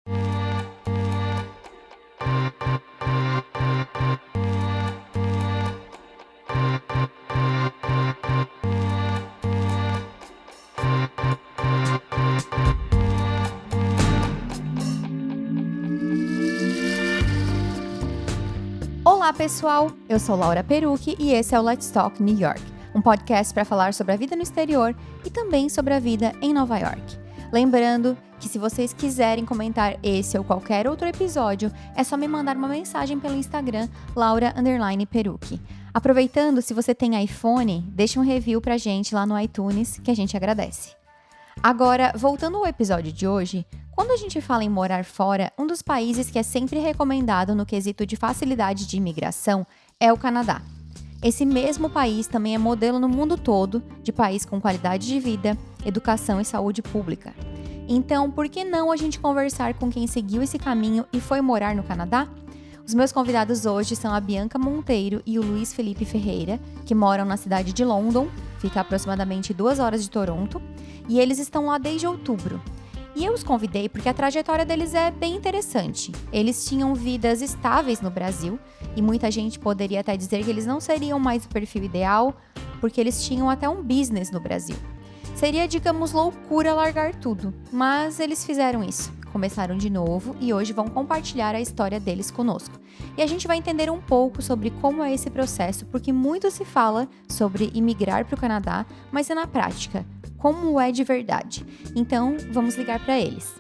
Olá, pessoal! Eu sou Laura Perucchi e esse é o Let's Talk New York, um podcast para falar sobre a vida no exterior e também sobre a vida em Nova York. Lembrando que se vocês quiserem comentar esse ou qualquer outro episódio, é só me mandar uma mensagem pelo Instagram, Laura_Perucchi. Aproveitando, se você tem iPhone, deixa um review pra gente lá no iTunes, que a gente agradece. Agora, voltando ao episódio de hoje, quando a gente fala em morar fora, um dos países que é sempre recomendado no quesito de facilidade de imigração é o Canadá. Esse mesmo país também é modelo no mundo todo de país com qualidade de vida, educação e saúde pública. Então, por que não a gente conversar com quem seguiu esse caminho e foi morar no Canadá? Os meus convidados hoje são a Bianca Monteiro e o Luiz Felipe Ferreira, que moram na cidade de London, fica a aproximadamente 2 horas de Toronto, e eles estão lá desde outubro. E eu os convidei porque a trajetória deles é bem interessante. Eles tinham vidas estáveis no Brasil, e muita gente poderia até dizer que eles não seriam mais o perfil ideal, porque eles tinham até um business no Brasil. Seria, digamos, loucura largar tudo, mas eles fizeram isso. Começaram de novo e hoje vão compartilhar a história deles conosco. E a gente vai entender um pouco sobre como é esse processo, porque muito se fala sobre imigrar para o Canadá, mas é na prática, como é de verdade. Então, vamos ligar para eles.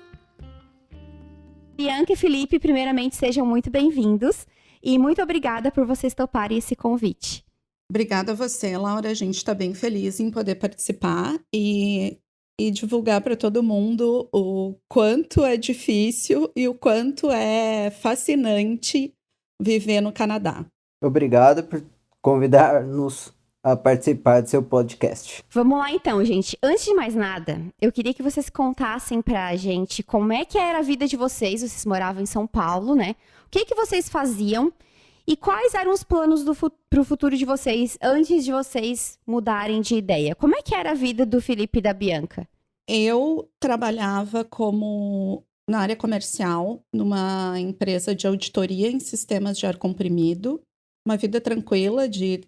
Bianca e Felipe, primeiramente, sejam muito bem-vindos e muito obrigada por vocês toparem esse convite. Obrigada a você, Laura. A gente está bem feliz em poder participar e divulgar para todo mundo o quanto é difícil e o quanto é fascinante viver no Canadá. Obrigado por convidar-nos a participar do seu podcast. Vamos lá então, gente. Antes de mais nada, eu queria que vocês contassem pra gente como é que era a vida de vocês. Vocês moravam em São Paulo, né? O que vocês faziam e quais eram os planos pro futuro de vocês antes de vocês mudarem de ideia? Como é que era a vida do Felipe e da Bianca? Eu trabalhava na área comercial, numa empresa de auditoria em sistemas de ar comprimido. Uma vida tranquila de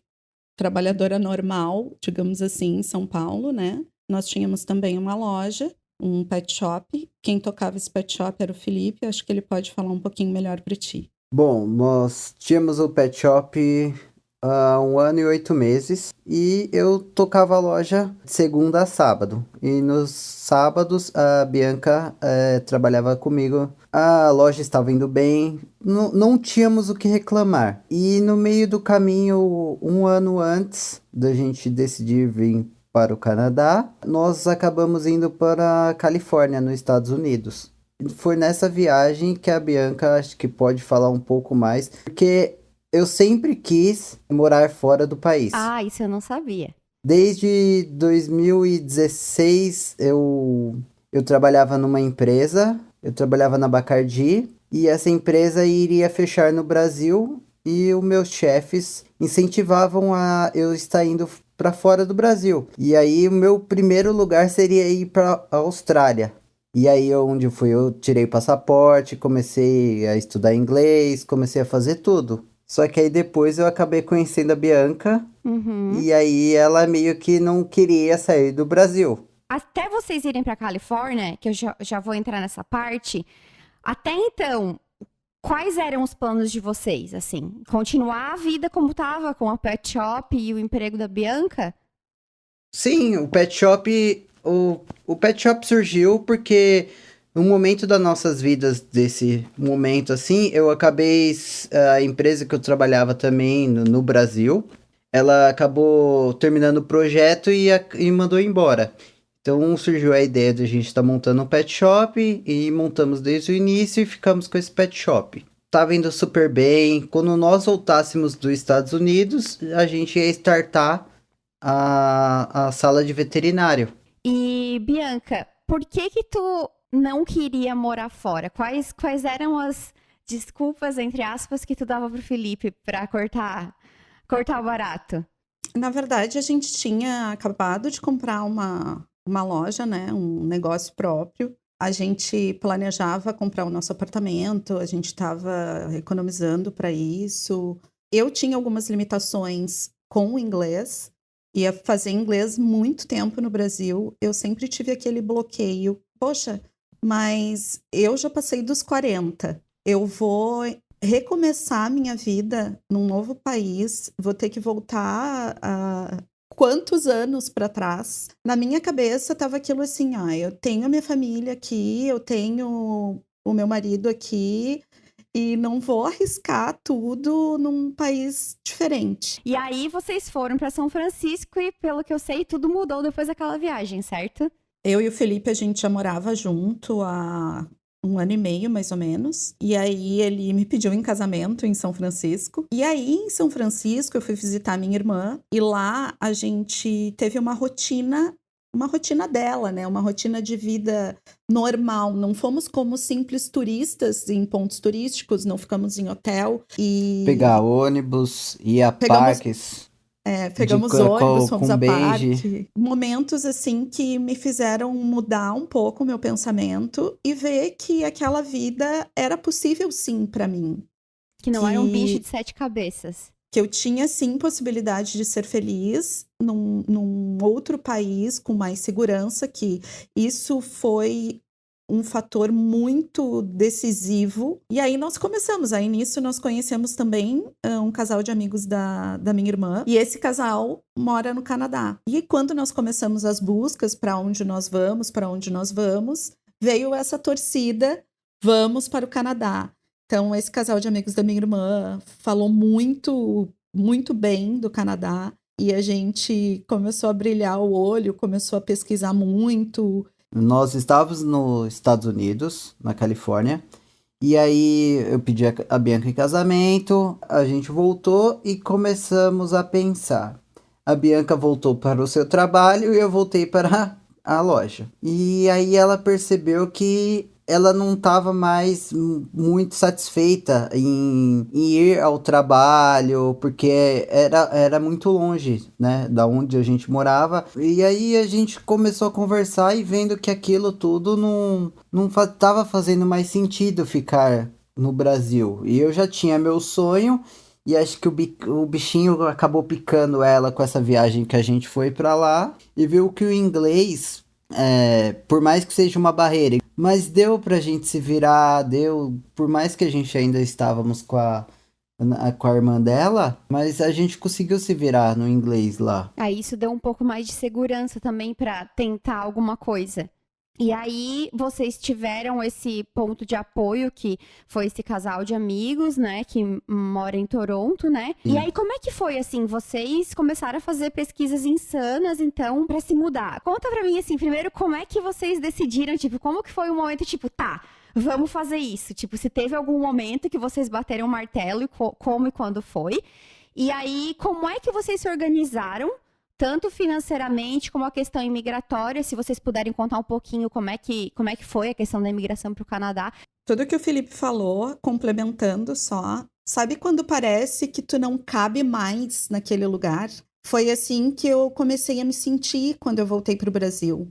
trabalhadora normal, digamos assim, em São Paulo, né? Nós tínhamos também uma loja, um pet shop. Quem tocava esse pet shop era o Felipe. Acho que ele pode falar um pouquinho melhor para ti. Bom, nós tínhamos o pet shop há 1 ano e 8 meses e eu tocava a loja de segunda a sábado. E nos sábados a Bianca trabalhava comigo. A loja estava indo bem, não tínhamos o que reclamar. E no meio do caminho, 1 ano antes da gente decidir vir para o Canadá, nós acabamos indo para a Califórnia, nos Estados Unidos. Foi nessa viagem que a Bianca acho que pode falar um pouco mais, porque eu sempre quis morar fora do país. Ah, isso eu não sabia. Desde 2016 eu trabalhava numa empresa, eu trabalhava na Bacardi, e essa empresa iria fechar no Brasil e os meus chefes incentivavam a eu estar indo para fora do Brasil. E aí o meu primeiro lugar seria ir para a Austrália. E aí onde fui, eu tirei o passaporte, comecei a estudar inglês, comecei a fazer tudo. Só que aí depois eu acabei conhecendo a Bianca, e aí ela meio que não queria sair do Brasil. Até vocês irem pra Califórnia, que eu já vou entrar nessa parte, até então, quais eram os planos de vocês, assim? Continuar a vida como tava, com a pet shop e o emprego da Bianca? Sim, o pet shop, o pet shop surgiu porque no momento das nossas vidas, desse momento assim, eu acabei, a empresa que eu trabalhava também no Brasil, ela acabou terminando o projeto e mandou embora. Então surgiu a ideia de a gente estar montando um pet shop e montamos desde o início e ficamos com esse pet shop. Tava indo super bem. Quando nós voltássemos dos Estados Unidos, a gente ia startar a sala de veterinário. E, Bianca, por que tu não queria morar fora? Quais eram as desculpas, entre aspas, que tu dava pro Felipe pra cortar o barato? Na verdade, a gente tinha acabado de comprar uma loja, né? Um negócio próprio. A gente planejava comprar o nosso apartamento, a gente estava economizando para isso. Eu tinha algumas limitações com o inglês, ia fazer inglês muito tempo no Brasil. Eu sempre tive aquele bloqueio. Poxa, mas eu já passei dos 40. Eu vou recomeçar a minha vida num novo país, vou ter que voltar a quantos anos para trás. Na minha cabeça estava aquilo assim, eu tenho a minha família aqui, eu tenho o meu marido aqui e não vou arriscar tudo num país diferente. E aí vocês foram para São Francisco e, pelo que eu sei, tudo mudou depois daquela viagem, certo? Eu e o Felipe, a gente já morava junto há 1 ano e meio, mais ou menos. E aí ele me pediu em casamento em São Francisco. E aí em São Francisco eu fui visitar minha irmã. E lá a gente teve uma rotina dela, né? Uma rotina de vida normal. Não fomos como simples turistas em pontos turísticos, não ficamos em hotel. E Pegar ônibus, ir a Pegamos- parques, pegamos de, ônibus, fomos com a beige. parque. Momentos assim que me fizeram mudar um pouco o meu pensamento e ver que aquela vida era possível sim para mim. Que não era um Que- bicho de 7 cabeças. Que eu tinha sim possibilidade de ser feliz num outro país com mais segurança, que isso foi um fator muito decisivo. E aí nós começamos. Aí nisso nós conhecemos também um casal de amigos da minha irmã. E esse casal mora no Canadá. E quando nós começamos as buscas para onde nós vamos, veio essa torcida, vamos para o Canadá. Então, esse casal de amigos da minha irmã falou muito, muito bem do Canadá. E a gente começou a brilhar o olho, começou a pesquisar muito. Nós estávamos nos Estados Unidos, na Califórnia, e aí eu pedi a Bianca em casamento, a gente voltou e começamos a pensar. A Bianca voltou para o seu trabalho e eu voltei para a loja. E aí ela percebeu que ela não estava mais muito satisfeita em ir ao trabalho, porque era muito longe, né, da onde a gente morava. E aí a gente começou a conversar e vendo que aquilo tudo não estava fazendo mais sentido ficar no Brasil. E eu já tinha meu sonho. E acho que o bichinho acabou picando ela com essa viagem que a gente foi pra lá. E viu que o inglês, por mais que seja uma barreira, mas deu pra gente se virar, por mais que a gente ainda estávamos com a irmã dela, mas a gente conseguiu se virar no inglês lá. Aí isso deu um pouco mais de segurança também para tentar alguma coisa. E aí vocês tiveram esse ponto de apoio, que foi esse casal de amigos, né, que mora em Toronto, né? E aí como é que foi, assim, vocês começaram a fazer pesquisas insanas, então, pra se mudar? Conta pra mim, assim, primeiro, como é que vocês decidiram, tipo, como que foi o momento, tipo, tá, vamos fazer isso? Tipo, se teve algum momento que vocês bateram o martelo, e como e quando foi? E aí, como é que vocês se organizaram? Tanto financeiramente como a questão imigratória, se vocês puderem contar um pouquinho como é que foi a questão da imigração para o Canadá. Tudo que o Felipe falou, complementando só, sabe quando parece que tu não cabe mais naquele lugar? Foi assim que eu comecei a me sentir quando eu voltei para o Brasil.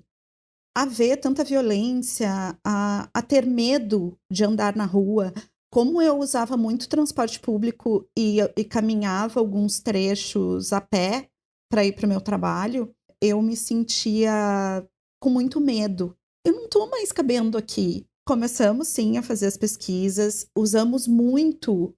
A ver tanta violência, a ter medo de andar na rua. Como eu usava muito transporte público e caminhava alguns trechos a pé para ir para o meu trabalho, eu me sentia com muito medo. Eu não estou mais cabendo aqui. Começamos, sim, a fazer as pesquisas, usamos muito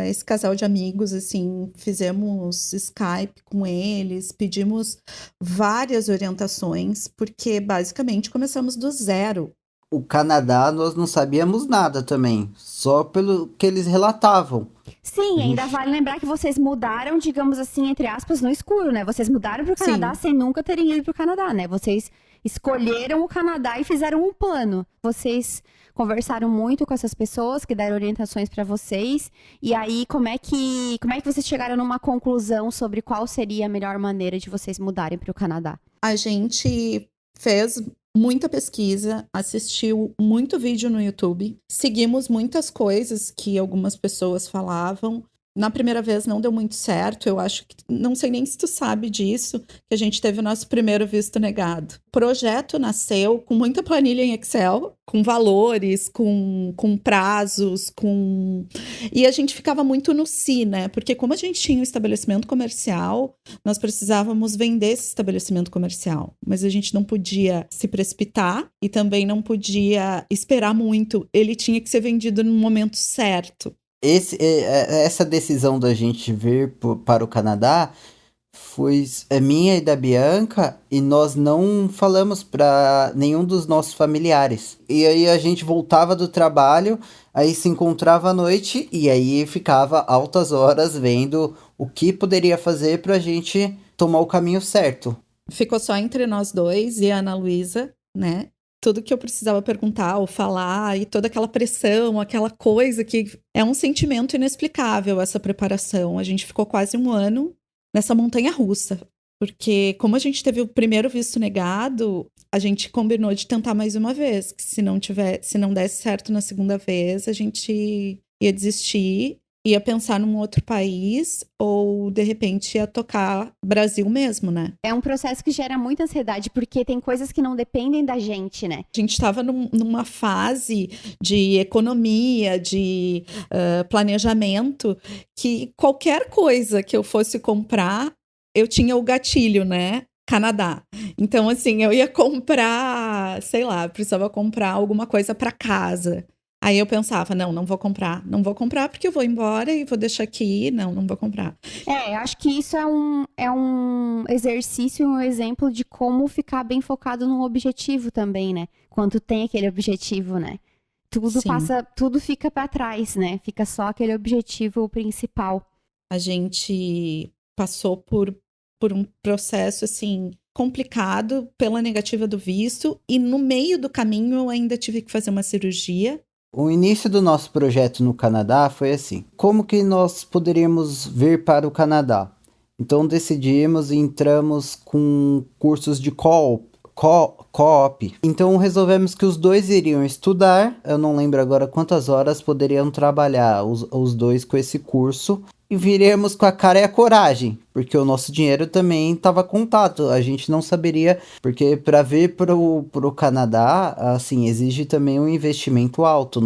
esse casal de amigos, assim, fizemos Skype com eles, pedimos várias orientações, porque basicamente começamos do zero. O Canadá, nós não sabíamos nada também, só pelo que eles relatavam. Sim, ainda vale lembrar que vocês mudaram, digamos assim, entre aspas, no escuro, né? Vocês mudaram para o Canadá sem nunca terem ido para o Canadá, né? Vocês escolheram o Canadá e fizeram um plano. Vocês conversaram muito com essas pessoas que deram orientações para vocês. E aí, como é que vocês chegaram numa conclusão sobre qual seria a melhor maneira de vocês mudarem para o Canadá? A gente fez muita pesquisa, assistiu muito vídeo no YouTube, seguimos muitas coisas que algumas pessoas falavam, Na primeira vez não deu muito certo, eu acho que, não sei nem se tu sabe disso, que a gente teve o nosso primeiro visto negado. O projeto nasceu com muita planilha em Excel, com valores, com prazos, E a gente ficava muito no si, né? Porque como a gente tinha um estabelecimento comercial, nós precisávamos vender esse estabelecimento comercial. Mas a gente não podia se precipitar e também não podia esperar muito. Ele tinha que ser vendido no momento certo. Essa decisão da gente vir para o Canadá foi minha e da Bianca, e nós não falamos para nenhum dos nossos familiares. E aí a gente voltava do trabalho, aí se encontrava à noite e aí ficava altas horas vendo o que poderia fazer para a gente tomar o caminho certo. Ficou só entre nós dois e a Ana Luísa, né? Tudo que eu precisava perguntar ou falar, e toda aquela pressão, aquela coisa que é um sentimento inexplicável, essa preparação. A gente ficou quase 1 ano nessa montanha russa, porque como a gente teve o primeiro visto negado, a gente combinou de tentar mais uma vez, que se não desse certo na segunda vez, a gente ia desistir, ia pensar num outro país, ou de repente ia tocar Brasil mesmo, né? É um processo que gera muita ansiedade, porque tem coisas que não dependem da gente, né? A gente estava numa fase de economia, de planejamento, que qualquer coisa que eu fosse comprar, eu tinha o gatilho, né? Canadá. Então, assim, eu ia comprar, sei lá, precisava comprar alguma coisa para casa. Aí eu pensava, não vou comprar. Não vou comprar porque eu vou embora e vou deixar aqui. Não vou comprar. Eu acho que isso é um exercício, um exemplo de como ficar bem focado num objetivo também, né? Quando tem aquele objetivo, né? Tudo fica para trás, né? Fica só aquele objetivo principal. A gente passou por um processo, assim, complicado pela negativa do visto, e no meio do caminho eu ainda tive que fazer uma cirurgia. O início do nosso projeto no Canadá foi assim: como que nós poderíamos vir para o Canadá? Então decidimos e entramos com cursos de co-op. Então resolvemos que os dois iriam estudar. Eu não lembro agora quantas horas poderiam trabalhar os dois com esse curso. E viremos com a cara e a coragem, porque o nosso dinheiro também estava contado. A gente não saberia, porque para vir pro Canadá, assim, exige também um investimento alto.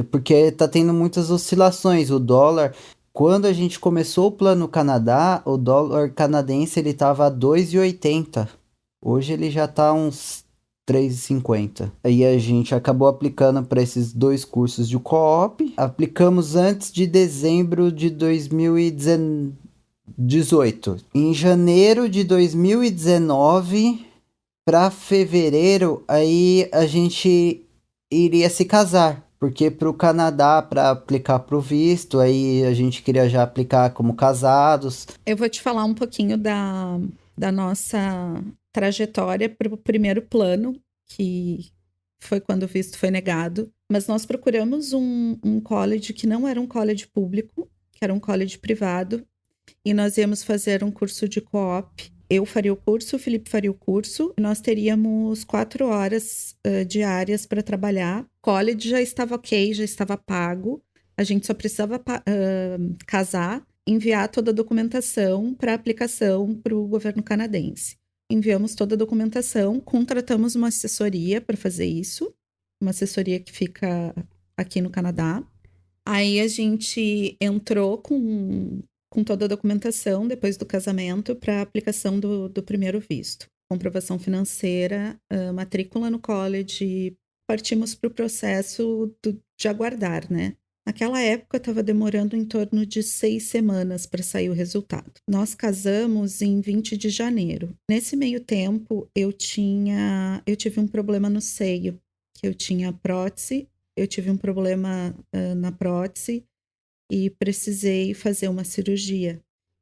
Porque tá tendo muitas oscilações. O dólar, quando a gente começou o plano Canadá, o dólar canadense ele tava a 2,80. Hoje ele já tá uns 3,50. Aí a gente acabou aplicando para esses dois cursos de co-op. Aplicamos antes de dezembro de 2018. Em janeiro de 2019 para fevereiro, aí a gente iria se casar. Porque para o Canadá, para aplicar para o visto, aí a gente queria já aplicar como casados. Eu vou te falar um pouquinho da nossa trajetória para o primeiro plano, que foi quando o visto foi negado. Mas nós procuramos um college que não era um college público, que era um college privado, e nós íamos fazer um curso de co-op. Eu faria o curso, o Felipe faria o curso, e nós teríamos 4 horas diárias para trabalhar. O college já estava ok, já estava pago, a gente só precisava casar, enviar toda a documentação para aplicação para o governo canadense. Enviamos toda a documentação, contratamos uma assessoria para fazer isso, uma assessoria que fica aqui no Canadá. Aí a gente entrou com toda a documentação depois do casamento para a aplicação do primeiro visto. Comprovação financeira, matrícula no college, partimos para o processo de aguardar, né? Naquela época estava demorando em torno de 6 semanas para sair o resultado. Nós casamos em 20 de janeiro. Nesse meio tempo, eu tive um problema no seio, que eu tinha prótese, eu tive um problema na prótese e precisei fazer uma cirurgia.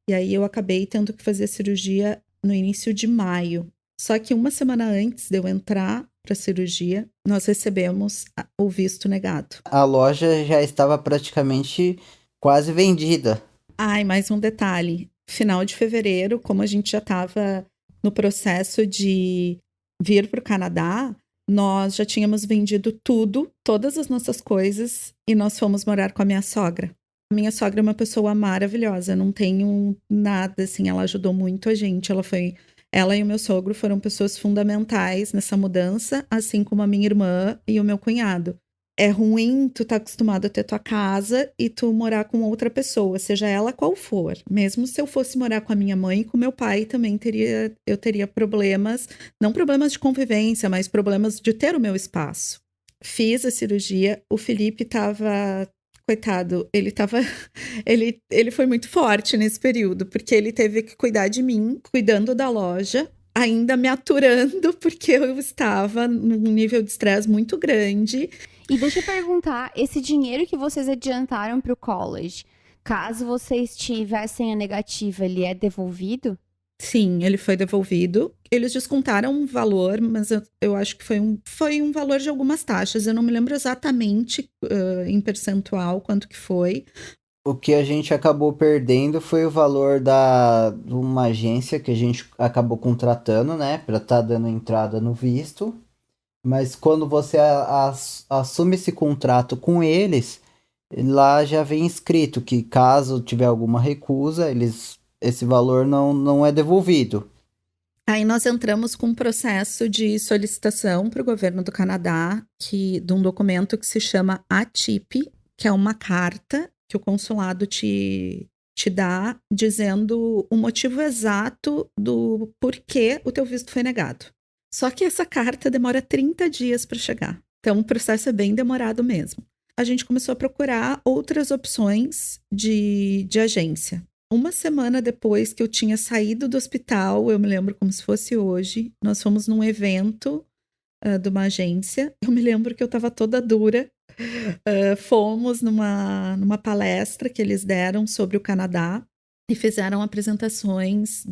E aí eu acabei tendo que fazer a cirurgia no início de maio. Só que 1 semana antes de eu entrar para a cirurgia, nós recebemos o visto negado. A loja já estava praticamente quase vendida. E mais um detalhe. Final de fevereiro, como a gente já estava no processo de vir para o Canadá, nós já tínhamos vendido tudo, todas as nossas coisas, e nós fomos morar com a minha sogra. Minha sogra é uma pessoa maravilhosa, não tenho nada, assim, ela ajudou muito a gente. Ela e o meu sogro foram pessoas fundamentais nessa mudança, assim como a minha irmã e o meu cunhado. É ruim tu tá acostumado a ter tua casa e tu morar com outra pessoa, seja ela qual for. Mesmo se eu fosse morar com a minha mãe e com meu pai, também eu teria problemas, não problemas de convivência, mas problemas de ter o meu espaço. Fiz a cirurgia, o Felipe tava, coitado, ele foi muito forte nesse período, porque ele teve que cuidar de mim, cuidando da loja, ainda me aturando, porque eu estava num nível de estresse muito grande. E deixa eu perguntar, esse dinheiro que vocês adiantaram pro college, caso vocês tivessem a negativa, ele é devolvido? Sim, ele foi devolvido. Eles descontaram um valor, mas eu acho que foi um valor de algumas taxas. Eu não me lembro exatamente em percentual quanto que foi. O que a gente acabou perdendo foi o valor de uma agência que a gente acabou contratando, né, para estar dando entrada no visto. Mas quando você assume esse contrato com eles, lá já vem escrito que caso tiver alguma recusa, esse valor não é devolvido. Aí nós entramos com um processo de solicitação para o governo do Canadá, de um documento que se chama ATIP, que é uma carta que o consulado te dá dizendo o motivo exato do porquê o teu visto foi negado. Só que essa carta demora 30 dias para chegar. Então o processo é bem demorado mesmo. A gente começou a procurar outras opções de agência. Uma semana depois que eu tinha saído do hospital, eu me lembro como se fosse hoje, nós fomos num evento de uma agência. Eu me lembro que eu estava toda dura. Fomos numa palestra que eles deram sobre o Canadá e fizeram apresentações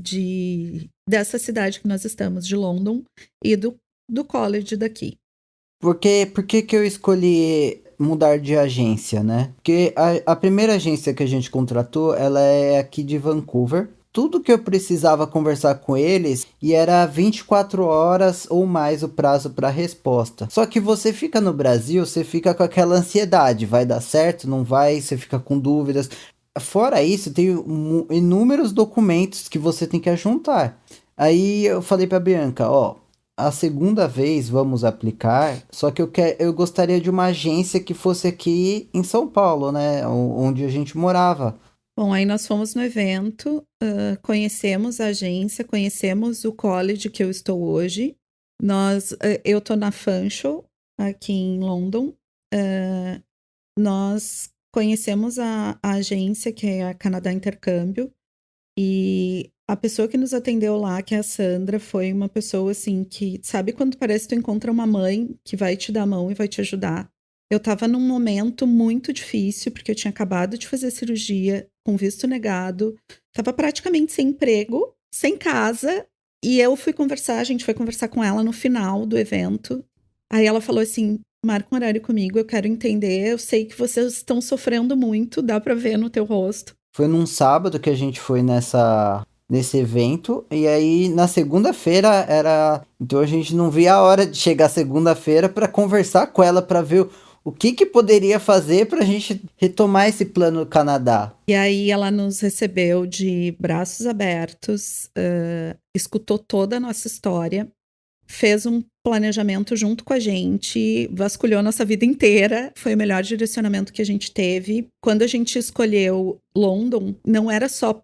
dessa cidade que nós estamos, de London, e do college daqui. Por que eu escolhi mudar de agência, né? Porque a primeira agência que a gente contratou, ela é aqui de Vancouver. Tudo que eu precisava conversar com eles e era 24 horas ou mais o prazo para resposta. Só que você fica no Brasil, você fica com aquela ansiedade, vai dar certo, não vai, você fica com dúvidas. Fora isso, tem inúmeros documentos que você tem que juntar. Aí eu falei para Bianca, ó, a segunda vez vamos aplicar, só que eu gostaria de uma agência que fosse aqui em São Paulo, né? Onde a gente morava. Bom, aí nós fomos no evento, conhecemos a agência, conhecemos o college que eu estou hoje. Eu estou na Fanshawe, aqui em London. Nós conhecemos a agência, que é a Canadá Intercâmbio, e a pessoa que nos atendeu lá, que é a Sandra, foi uma pessoa assim que, sabe quando parece que tu encontra uma mãe que vai te dar a mão e vai te ajudar? Eu tava num momento muito difícil, porque eu tinha acabado de fazer cirurgia, com visto negado, tava praticamente sem emprego, sem casa, e a gente foi conversar com ela no final do evento. Aí ela falou assim: marca um horário comigo, eu quero entender, eu sei que vocês estão sofrendo muito, dá pra ver no teu rosto. Foi num sábado que a gente foi nesse evento, e aí na segunda-feira então a gente não via a hora de chegar segunda-feira para conversar com ela, para ver o que poderia fazer para a gente retomar esse plano do Canadá. E aí ela nos recebeu de braços abertos, escutou toda a nossa história, fez um planejamento junto com a gente, vasculhou nossa vida inteira. Foi o melhor direcionamento que a gente teve. Quando a gente escolheu London, não era só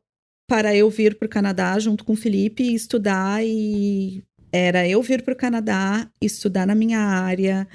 para eu vir para o Canadá junto com o Felipe e estudar, era eu vir para o Canadá, estudar na minha área,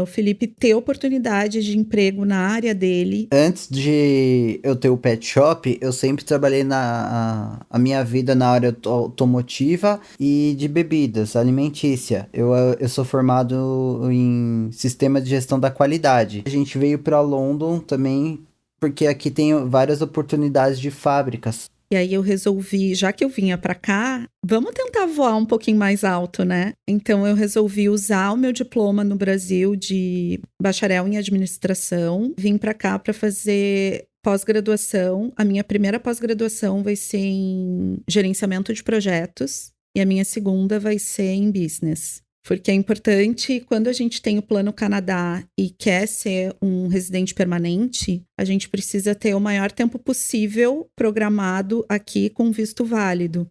o Felipe ter oportunidade de emprego na área dele. Antes de eu ter o pet shop, eu sempre trabalhei a minha vida na área automotiva e de bebidas, alimentícia. Eu sou formado em sistema de gestão da qualidade. A gente veio para London também porque aqui tem várias oportunidades de fábricas. E aí eu resolvi, já que eu vinha para cá, vamos tentar voar um pouquinho mais alto, né? Então eu resolvi usar o meu diploma no Brasil de bacharel em administração, vim para cá para fazer pós-graduação. A minha primeira pós-graduação vai ser em gerenciamento de projetos e a minha segunda vai ser em business. Porque é importante, quando a gente tem o Plano Canadá e quer ser um residente permanente, a gente precisa ter o maior tempo possível programado aqui com visto válido.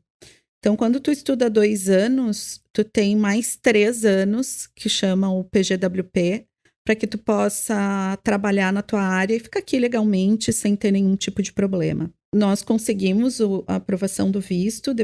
Então, quando tu estuda 2 anos, tu tem mais 3 anos, que chamam o PGWP, para que tu possa trabalhar na tua área e ficar aqui legalmente, sem ter nenhum tipo de problema. Nós conseguimos a aprovação do visto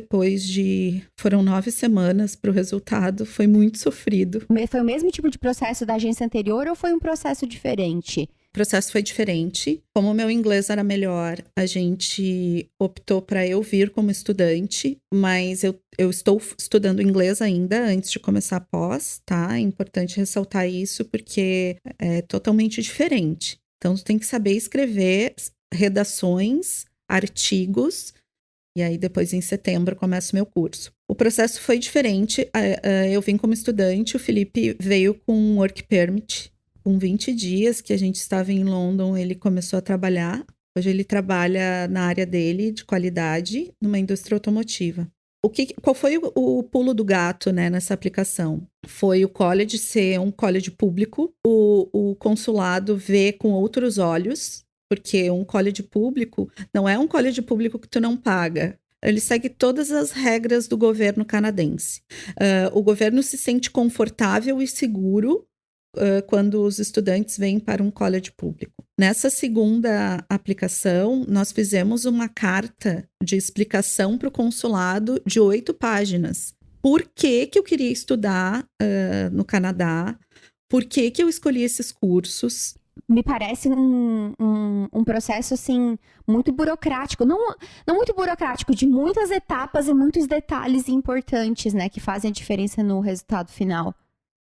foram 9 semanas para o resultado, foi muito sofrido. Foi o mesmo tipo de processo da agência anterior ou foi um processo diferente? O processo foi diferente. Como o meu inglês era melhor, a gente optou para eu vir como estudante, mas eu estou estudando inglês ainda antes de começar a pós, tá? É importante ressaltar isso porque é totalmente diferente. Então, tu tem que saber escrever redações, artigos, e aí depois em setembro começa o meu curso. O processo foi diferente, eu vim como estudante, o Felipe veio com um work permit. Com 20 dias que a gente estava em London, ele começou a trabalhar. Hoje ele trabalha na área dele, de qualidade, numa indústria automotiva. Qual foi o pulo do gato, né, nessa aplicação? Foi o college ser um college público, o consulado ver com outros olhos, porque um college público não é um college público que tu não paga. Ele segue todas as regras do governo canadense. O governo se sente confortável e seguro quando os estudantes vêm para um college público. Nessa segunda aplicação, nós fizemos uma carta de explicação para o consulado de 8 páginas. Por que eu queria estudar no Canadá? Por que eu escolhi esses cursos? Me parece um processo, assim, muito burocrático. Não muito burocrático, de muitas etapas e muitos detalhes importantes, né, que fazem a diferença no resultado final.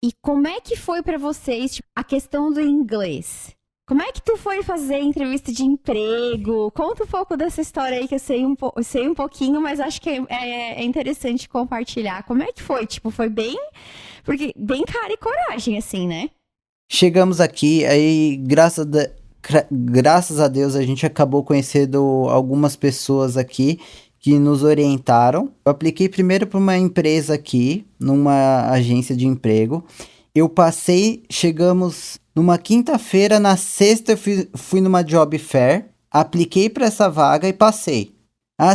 E como é que foi para vocês a questão do inglês? Como é que tu foi fazer entrevista de emprego? Conta um pouco dessa história aí que eu sei um pouquinho, mas acho que é interessante compartilhar. Como é que foi? Tipo, foi bem cara e coragem, assim, né? Chegamos aqui, aí graças a Deus a gente acabou conhecendo algumas pessoas aqui que nos orientaram. Eu apliquei primeiro para uma empresa aqui, numa agência de emprego. Chegamos numa quinta-feira, na sexta eu fui numa job fair, apliquei para essa vaga e passei.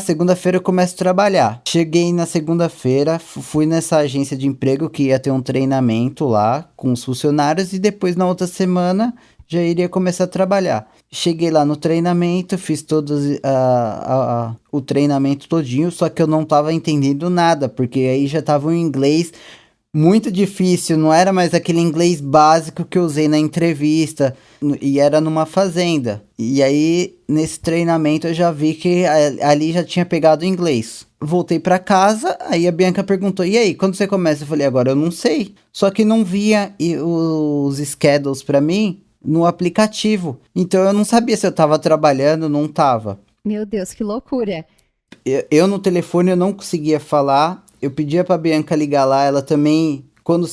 Segunda-feira eu começo a trabalhar. Cheguei na segunda-feira, fui nessa agência de emprego que ia ter um treinamento lá com os funcionários e depois na outra semana já iria começar a trabalhar. Cheguei lá no treinamento, fiz o treinamento todinho, só que eu não estava entendendo nada, porque aí já estava um inglês muito difícil, não era mais aquele inglês básico que eu usei na entrevista, e era numa fazenda. E aí, nesse treinamento, eu já vi que ali já tinha pegado inglês. Voltei para casa, aí a Bianca perguntou, e aí, quando você começa? Eu falei, agora eu não sei. Só que não via os schedules para mim no aplicativo. Então eu não sabia se eu tava trabalhando ou não tava. Meu Deus, que loucura. Eu no telefone eu não conseguia falar. Eu pedia pra Bianca ligar lá, ela também, quando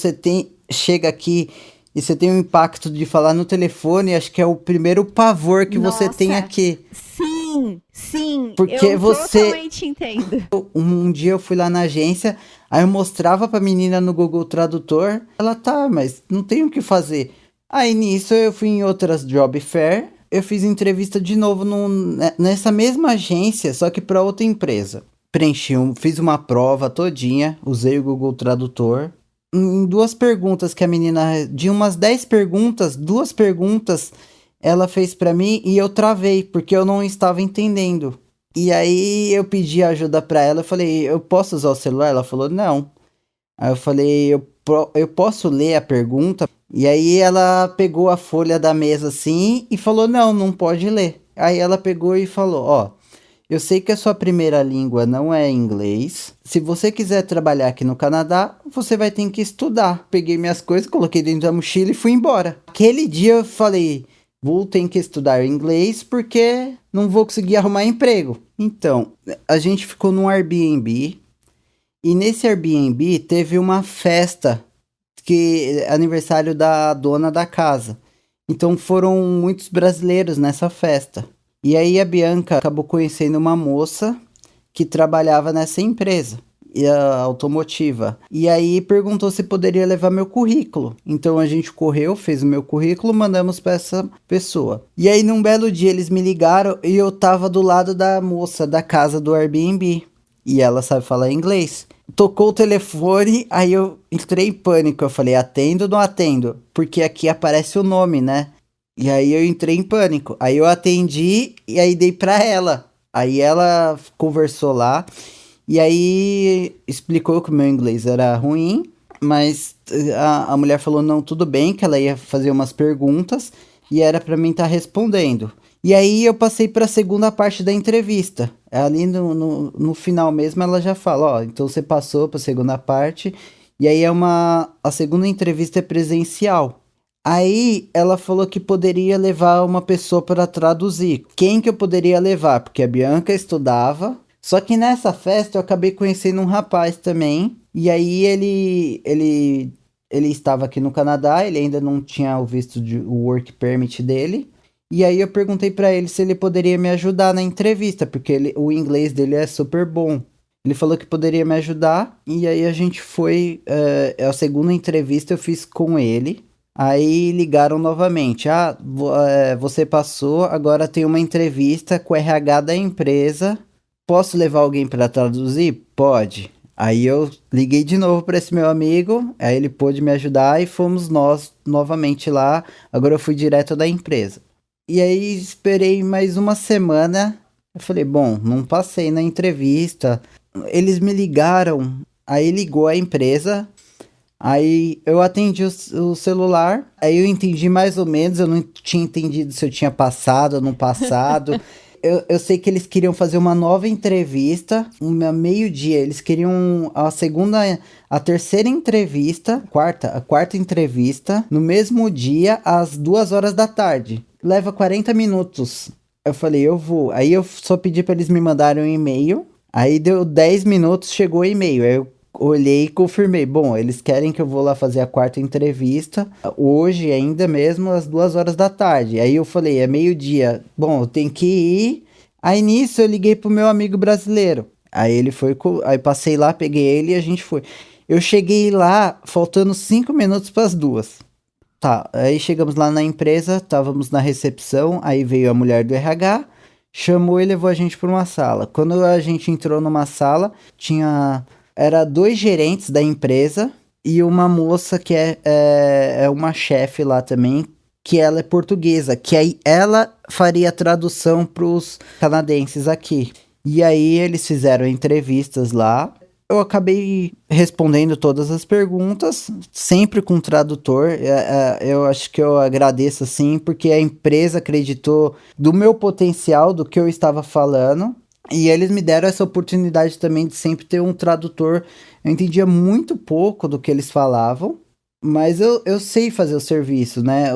chega aqui e você tem um impacto de falar no telefone, acho que é o primeiro pavor que você tem aqui. Sim, porque eu totalmente entendo. Um dia eu fui lá na agência, aí eu mostrava pra menina no Google Tradutor, ela mas não tem o que fazer. Aí nisso eu fui em outras job fair, eu fiz entrevista de novo nessa mesma agência, só que pra outra empresa. Fiz uma prova todinha, usei o Google Tradutor. Em 2 perguntas que a menina, de umas 10 perguntas, 2 perguntas ela fez pra mim e eu travei, porque eu não estava entendendo. E aí eu pedi ajuda pra ela, eu falei, eu posso usar o celular? Ela falou, não. Aí eu falei, eu posso ler a pergunta? E aí ela pegou a folha da mesa assim e falou, não pode ler. Aí ela pegou e falou, eu sei que a sua primeira língua não é inglês. Se você quiser trabalhar aqui no Canadá, você vai ter que estudar. Peguei minhas coisas, coloquei dentro da mochila e fui embora. Aquele dia eu falei, vou ter que estudar inglês porque não vou conseguir arrumar emprego. Então, a gente ficou num Airbnb. E nesse Airbnb teve uma festa, aniversário da dona da casa. Então foram muitos brasileiros nessa festa. E aí a Bianca acabou conhecendo uma moça que trabalhava nessa empresa. automotiva. E aí perguntou se poderia levar meu currículo. Então a gente correu, fez o meu currículo, mandamos para essa pessoa. E aí num belo dia eles me ligaram e eu tava do lado da moça da casa do Airbnb. E ela sabe falar inglês. Tocou o telefone, aí eu entrei em pânico. Eu falei, atendo ou não atendo? Porque aqui aparece o nome, né? E aí eu entrei em pânico. Aí eu atendi e aí dei pra ela. Aí ela conversou lá e aí explicou que o meu inglês era ruim, mas a mulher falou não, tudo bem, que ela ia fazer umas perguntas e era pra mim estar respondendo. E aí eu passei para a segunda parte da entrevista. Ali no final mesmo ela já fala, ó, então você passou para a segunda parte. E aí a segunda entrevista é presencial. Aí ela falou que poderia levar uma pessoa para traduzir. Quem que eu poderia levar? Porque a Bianca estudava. Só que nessa festa eu acabei conhecendo um rapaz também. E aí ele estava aqui no Canadá, ele ainda não tinha o visto de o work permit dele. E aí eu perguntei pra ele se ele poderia me ajudar na entrevista, porque o inglês dele é super bom. Ele falou que poderia me ajudar, e aí a gente foi. A segunda entrevista eu fiz com ele. Aí ligaram novamente. Ah, você passou, agora tem uma entrevista com o RH da empresa. Posso levar alguém para traduzir? Pode. Aí eu liguei de novo para esse meu amigo, aí ele pôde me ajudar e fomos nós novamente lá. Agora eu fui direto da empresa. E aí esperei mais uma semana. Eu falei, bom, não passei na entrevista. Eles me ligaram, aí ligou a empresa. Aí eu atendi o celular, aí eu entendi mais ou menos, eu não tinha entendido se eu tinha passado ou não passado. Eu sei que eles queriam fazer uma nova entrevista, meio-dia, eles queriam a terceira entrevista, a quarta entrevista, no mesmo dia, às 2 horas da tarde. Leva 40 minutos. Eu falei, eu vou. Aí eu só pedi para eles me mandarem um e-mail, aí deu 10 minutos, chegou o e-mail, aí eu olhei e confirmei. Bom, eles querem que eu vou lá fazer a quarta entrevista hoje, ainda mesmo, às 2 horas da tarde. Aí eu falei, é meio-dia. Bom, eu tenho que ir. Aí nisso eu liguei pro meu amigo brasileiro. Aí ele foi, aí passei lá, peguei ele e a gente foi. Eu cheguei lá faltando 5 minutos para as 2. Tá, aí chegamos lá na empresa, estávamos na recepção, aí veio a mulher do RH, chamou e levou a gente para uma sala. Quando a gente entrou numa sala, era 2 gerentes da empresa e uma moça que é uma chefe lá também, que ela é portuguesa, que aí ela faria a tradução para os canadenses aqui. E aí eles fizeram entrevistas lá. Eu acabei respondendo todas as perguntas, sempre com tradutor. Eu acho que eu agradeço assim, porque a empresa acreditou do meu potencial, do que eu estava falando. E eles me deram essa oportunidade também de sempre ter um tradutor. Eu entendia muito pouco do que eles falavam, mas eu sei fazer o serviço, né?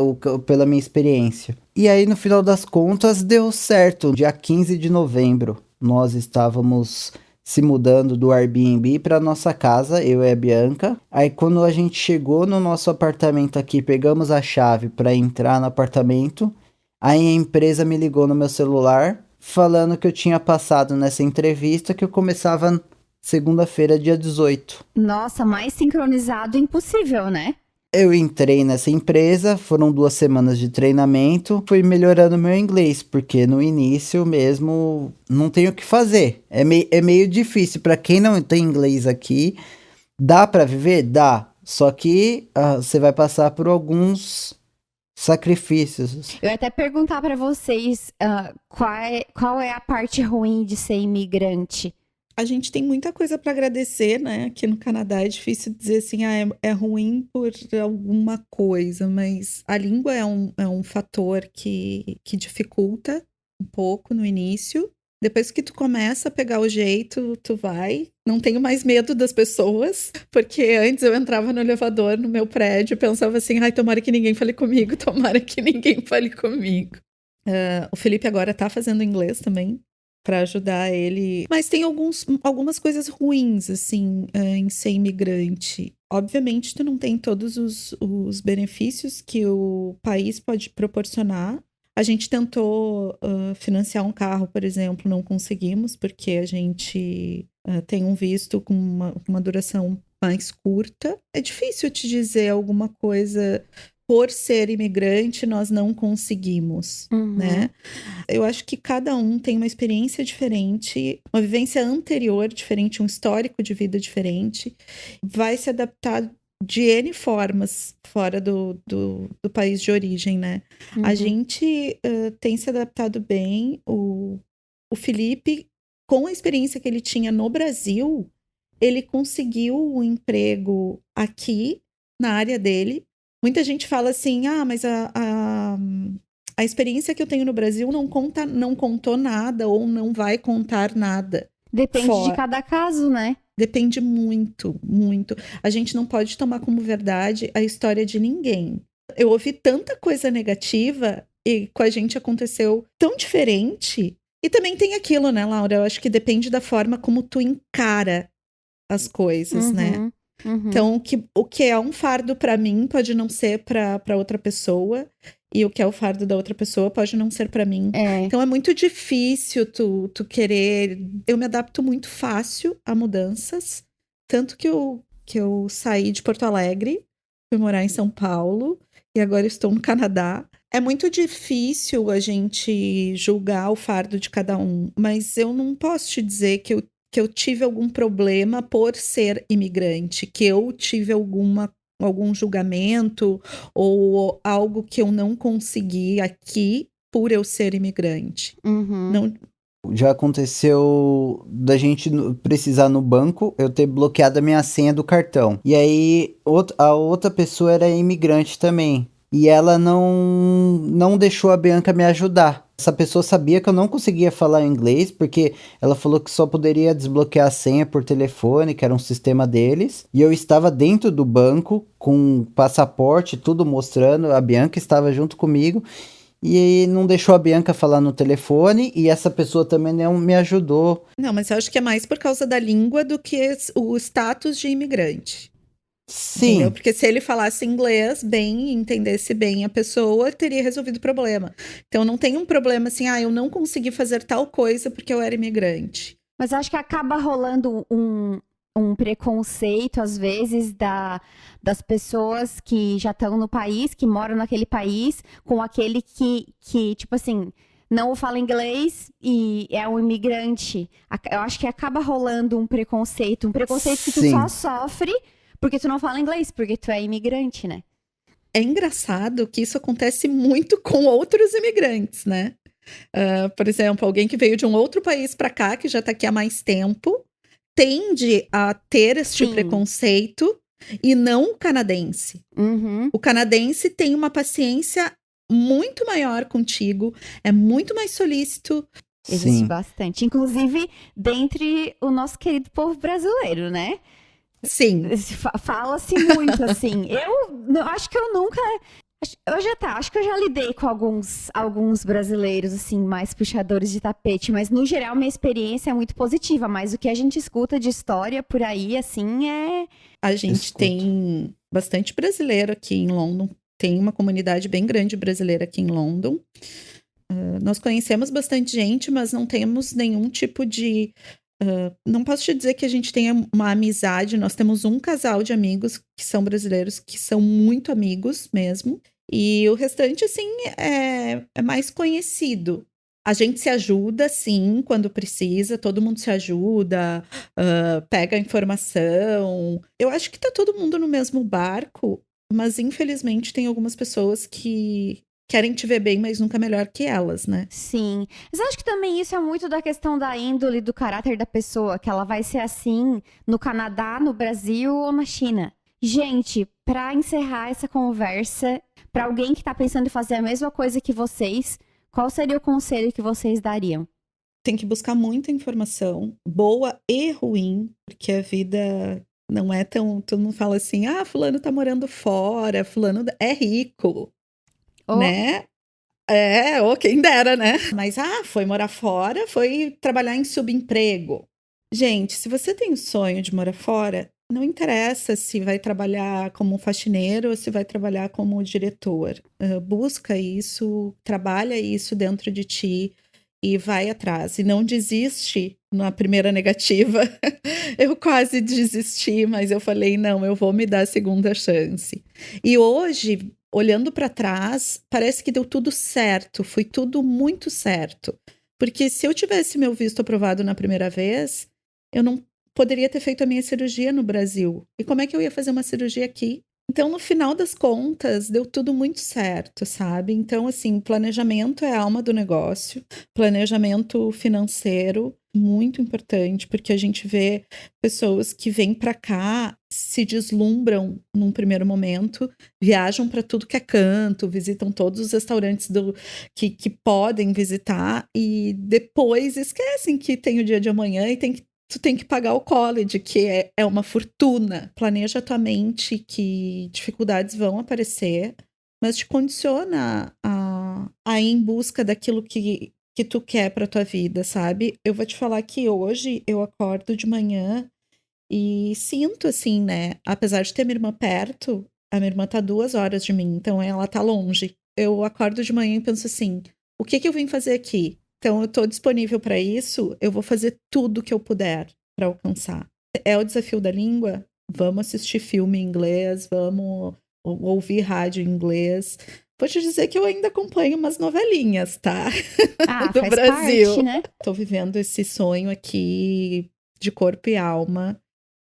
Pela minha experiência. E aí, no final das contas, deu certo. Dia 15 de novembro, nós estávamos se mudando do Airbnb para nossa casa, eu e a Bianca. Aí, quando a gente chegou no nosso apartamento aqui, pegamos a chave para entrar no apartamento. Aí a empresa me ligou no meu celular, falando que eu tinha passado nessa entrevista, que eu começava segunda-feira, dia 18. Nossa, mais sincronizado impossível, né? Eu entrei nessa empresa, foram 2 semanas de treinamento, fui melhorando meu inglês, porque no início mesmo não tenho o que fazer. É meio difícil, para quem não tem inglês aqui, dá para viver? Dá, só que você vai passar por alguns sacrifícios. Eu ia até perguntar pra vocês qual é a parte ruim de ser imigrante. A gente tem muita coisa para agradecer, né? Aqui no Canadá é difícil dizer assim, é ruim por alguma coisa, mas a língua é um fator que dificulta um pouco no início. Depois que tu começa a pegar o jeito, tu vai. Não tenho mais medo das pessoas, porque antes eu entrava no elevador no meu prédio e pensava assim, ai, tomara que ninguém fale comigo, tomara que ninguém fale comigo. O Felipe agora tá fazendo inglês também, para ajudar ele. Mas tem algumas coisas ruins, assim, em ser imigrante. Obviamente, tu não tem todos os benefícios que o país pode proporcionar. A gente tentou financiar um carro, por exemplo, não conseguimos, porque a gente tem um visto com uma duração mais curta. É difícil te dizer alguma coisa. Por ser imigrante, nós não conseguimos, né? Eu acho que cada um tem uma experiência diferente, uma vivência anterior diferente, um histórico de vida diferente. Vai se adaptar de N formas fora do país de origem, né? A gente tem se adaptado bem. O Felipe, com a experiência que ele tinha no Brasil, ele conseguiu um emprego aqui, na área dele. Muita gente fala assim, mas a experiência que eu tenho no Brasil não contou nada ou não vai contar nada. Depende de cada caso, né? Depende muito, muito. A gente não pode tomar como verdade a história de ninguém. Eu ouvi tanta coisa negativa e com a gente aconteceu tão diferente. E também tem aquilo, né, Laura? Eu acho que depende da forma como tu encara as coisas, né? Então, o que é um fardo pra mim pode não ser pra outra pessoa. E o que é o fardo da outra pessoa pode não ser pra mim. Então, é muito difícil tu querer... Eu me adapto muito fácil a mudanças. Tanto que eu saí de Porto Alegre, fui morar em São Paulo. E agora estou no Canadá. É muito difícil a gente julgar o fardo de cada um. Mas eu não posso te dizer que eu tive algum problema por ser imigrante, que eu tive algum julgamento ou algo que eu não consegui aqui por eu ser imigrante. Não... Já aconteceu da gente precisar no banco, eu ter bloqueado a minha senha do cartão. E aí a outra pessoa era imigrante também. E ela não deixou a Bianca me ajudar. Essa pessoa sabia que eu não conseguia falar inglês, porque ela falou que só poderia desbloquear a senha por telefone, que era um sistema deles. E eu estava dentro do banco, com passaporte, tudo mostrando. A Bianca estava junto comigo. E não deixou a Bianca falar no telefone. E essa pessoa também não me ajudou. Não, mas eu acho que é mais por causa da língua do que o status de imigrante. Sim. Entendeu? Porque se ele falasse inglês bem, entendesse bem a pessoa, teria resolvido o problema. Então não tem um problema assim, eu não consegui fazer tal coisa porque eu era imigrante. Mas acho que acaba rolando um preconceito, às vezes, das pessoas que já estão no país, que moram naquele país, com aquele que tipo assim, não fala inglês e é um imigrante. Eu acho que acaba rolando um preconceito que tu só sofre porque tu não fala inglês, porque tu é imigrante, né? É engraçado que isso acontece muito com outros imigrantes, né? Por exemplo, alguém que veio de um outro país para cá, que já tá aqui há mais tempo, tende a ter este preconceito e não o canadense. O canadense tem uma paciência muito maior contigo, é muito mais solícito. Existe bastante. Inclusive, dentre o nosso querido povo brasileiro, né? Sim. Fala-se muito, assim. Eu acho que eu nunca... acho que eu já lidei com alguns brasileiros, assim, mais puxadores de tapete. Mas, no geral, minha experiência é muito positiva. Mas o que a gente escuta de história por aí, assim, é... A gente tem bastante brasileiro aqui em London. Tem uma comunidade bem grande brasileira aqui em London. Nós conhecemos bastante gente, mas não temos nenhum tipo de... não posso te dizer que a gente tenha uma amizade. Nós temos um casal de amigos que são brasileiros, que são muito amigos mesmo. E o restante, assim, é mais conhecido. A gente se ajuda, sim, quando precisa. Todo mundo se ajuda, pega a informação. Eu acho que tá todo mundo no mesmo barco, mas infelizmente tem algumas pessoas que querem te ver bem, mas nunca melhor que elas, né? Sim. Mas acho que também isso é muito da questão da índole, do caráter da pessoa, que ela vai ser assim no Canadá, no Brasil ou na China. Gente, pra encerrar essa conversa, pra alguém que tá pensando em fazer a mesma coisa que vocês, qual seria o conselho que vocês dariam? Tem que buscar muita informação, boa e ruim, porque a vida não é tão... Todo mundo fala assim, fulano tá morando fora, fulano é rico. Né? Ou quem dera, né? Mas, foi morar fora, foi trabalhar em subemprego. Gente, se você tem o sonho de morar fora, Não interessa se vai trabalhar como faxineiro ou se vai trabalhar como diretor. Busca isso, trabalha isso dentro de ti e vai atrás. E não desiste na primeira negativa. Eu quase desisti, mas eu falei, não, eu vou me dar a segunda chance. E hoje, olhando para trás, parece que deu tudo certo, foi tudo muito certo. Porque se eu tivesse meu visto aprovado na primeira vez, eu não poderia ter feito a minha cirurgia no Brasil. E como é que eu ia fazer uma cirurgia aqui? Então, no final das contas, deu tudo muito certo, sabe? Então, assim, planejamento é a alma do negócio. Planejamento financeiro, muito importante, porque a gente vê pessoas que vêm para cá, se deslumbram num primeiro momento, viajam para tudo que é canto, visitam todos os restaurantes que podem visitar e depois esquecem que tem o dia de amanhã e tu tem que pagar o college, que é uma fortuna. Planeja a tua mente que dificuldades vão aparecer, mas te condiciona a ir em busca daquilo que tu quer pra tua vida, sabe? Eu vou te falar que hoje eu acordo de manhã e sinto assim, né? Apesar de ter minha irmã perto, a minha irmã tá 2 horas de mim, então ela tá longe. Eu acordo de manhã e penso assim, o que eu vim fazer aqui? Então, eu estou disponível para isso, eu vou fazer tudo que eu puder para alcançar. É o desafio da língua? Vamos assistir filme em inglês, vamos ouvir rádio em inglês. Vou te dizer que eu ainda acompanho umas novelinhas, tá? Do faz Brasil. parte, né? Tô vivendo esse sonho aqui de corpo e alma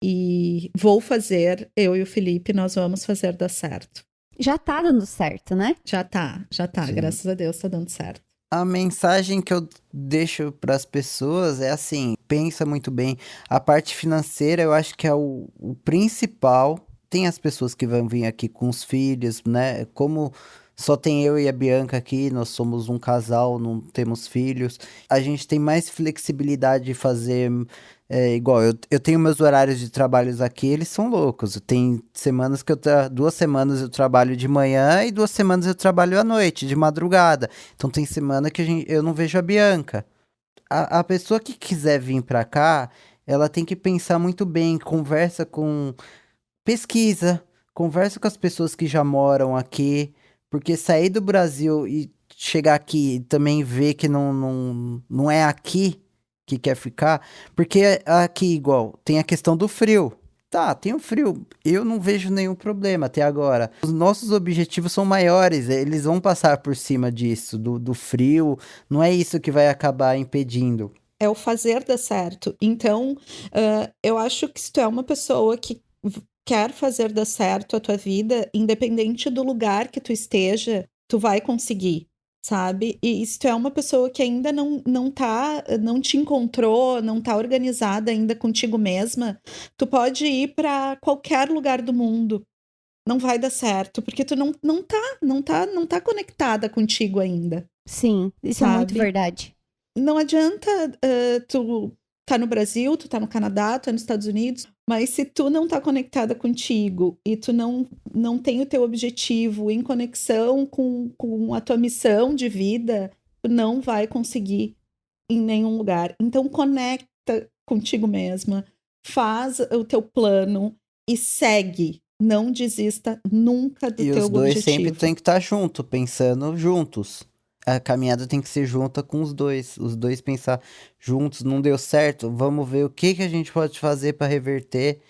e vou fazer, eu e o Felipe, nós vamos fazer dar certo. Já tá dando certo, né? Já tá. Sim. Graças a Deus tá dando certo. A mensagem que eu deixo para as pessoas é assim, pensa muito bem. A parte financeira eu acho que é o principal. Tem as pessoas que vão vir aqui com os filhos, né? Como só tem eu e a Bianca aqui, nós somos um casal, não temos filhos. A gente tem mais flexibilidade de fazer igual. Eu tenho meus horários de trabalhos aqui, eles são loucos. Tem semanas que 2 semanas eu trabalho de manhã e 2 semanas eu trabalho à noite, de madrugada. Então tem semana que eu não vejo a Bianca. A pessoa que quiser vir pra cá, ela tem que pensar muito bem, pesquisa, conversa com as pessoas que já moram aqui, porque sair do Brasil e chegar aqui e também ver que não é aqui que quer ficar, porque aqui igual, tem a questão do frio. Tá, tem o frio, eu não vejo nenhum problema até agora. Os nossos objetivos são maiores, eles vão passar por cima disso, do frio, não é isso que vai acabar impedindo. É o fazer dar certo. Então, eu acho que se tu é uma pessoa que quer fazer dar certo a tua vida, independente do lugar que tu esteja, tu vai conseguir, sabe? E se tu é uma pessoa que ainda não te encontrou, não tá organizada ainda contigo mesma, tu pode ir para qualquer lugar do mundo. Não vai dar certo, porque tu não tá conectada contigo ainda. Sim, isso é muito verdade. Não adianta tu tá no Brasil, tu tá no Canadá, tu tá nos Estados Unidos, mas se tu não tá conectada contigo e tu não tem o teu objetivo em conexão com a tua missão de vida, tu não vai conseguir em nenhum lugar. Então conecta contigo mesma, faz o teu plano e segue. Não desista nunca do teu objetivo. E os dois sempre têm que estar juntos, pensando juntos. A caminhada tem que ser junta com os dois pensar juntos, não deu certo, vamos ver o que a gente pode fazer para reverter.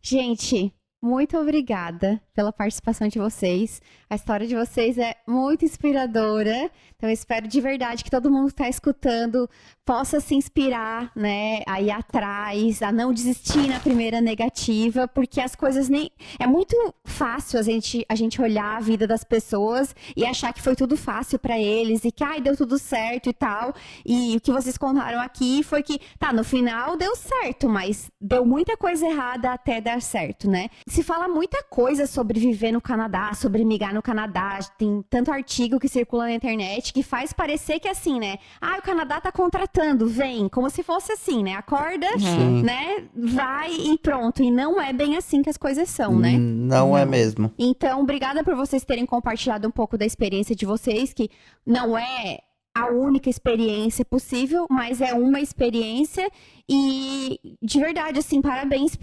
Gente, muito obrigada pela participação de vocês. A história de vocês é muito inspiradora. Então, eu espero de verdade que todo mundo que está escutando possa se inspirar, né? A ir atrás, a não desistir na primeira negativa, porque as coisas nem... É muito fácil a gente olhar a vida das pessoas e achar que foi tudo fácil para eles e que, deu tudo certo e tal. E o que vocês contaram aqui foi que, no final deu certo, mas deu muita coisa errada até dar certo, né? Se fala muita coisa sobre viver no Canadá, sobre migrar no Canadá, tem tanto artigo que circula na internet que faz parecer que assim, né? O Canadá tá contratando, vem, como se fosse assim, né? Acorda, né? Vai e pronto. E não é bem assim que as coisas são, né? Não é mesmo. Então, obrigada por vocês terem compartilhado um pouco da experiência de vocês, que não é a única experiência possível, mas é uma experiência e, de verdade, assim, parabéns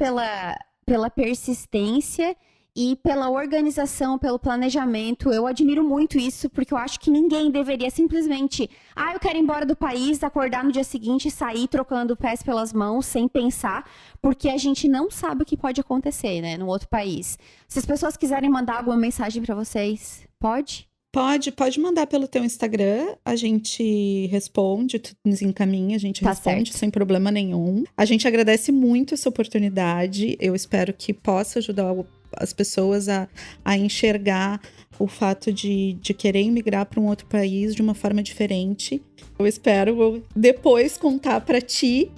pela persistência e pela organização, pelo planejamento. Eu admiro muito isso, porque eu acho que ninguém deveria simplesmente, eu quero ir embora do país, acordar no dia seguinte e sair trocando pés pelas mãos, sem pensar, porque a gente não sabe o que pode acontecer, né, no outro país. Se as pessoas quiserem mandar alguma mensagem para vocês, pode? Pode mandar pelo teu Instagram, a gente responde, tu nos encaminha, a gente responde certo. Sem problema nenhum. A gente agradece muito essa oportunidade, eu espero que possa ajudar as pessoas a enxergar o fato de querer migrar para um outro país de uma forma diferente. Eu espero depois contar para ti,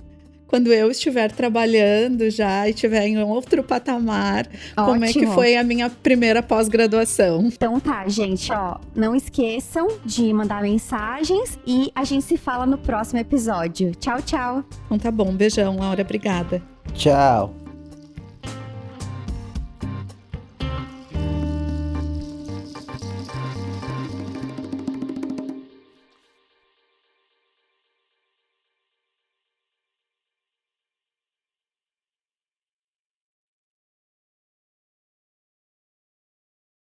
quando eu estiver trabalhando já e estiver em outro patamar, como é que foi a minha primeira pós-graduação. Então tá, gente, não esqueçam de mandar mensagens e a gente se fala no próximo episódio. Tchau, tchau. Então tá bom, beijão, Laura, obrigada. Tchau.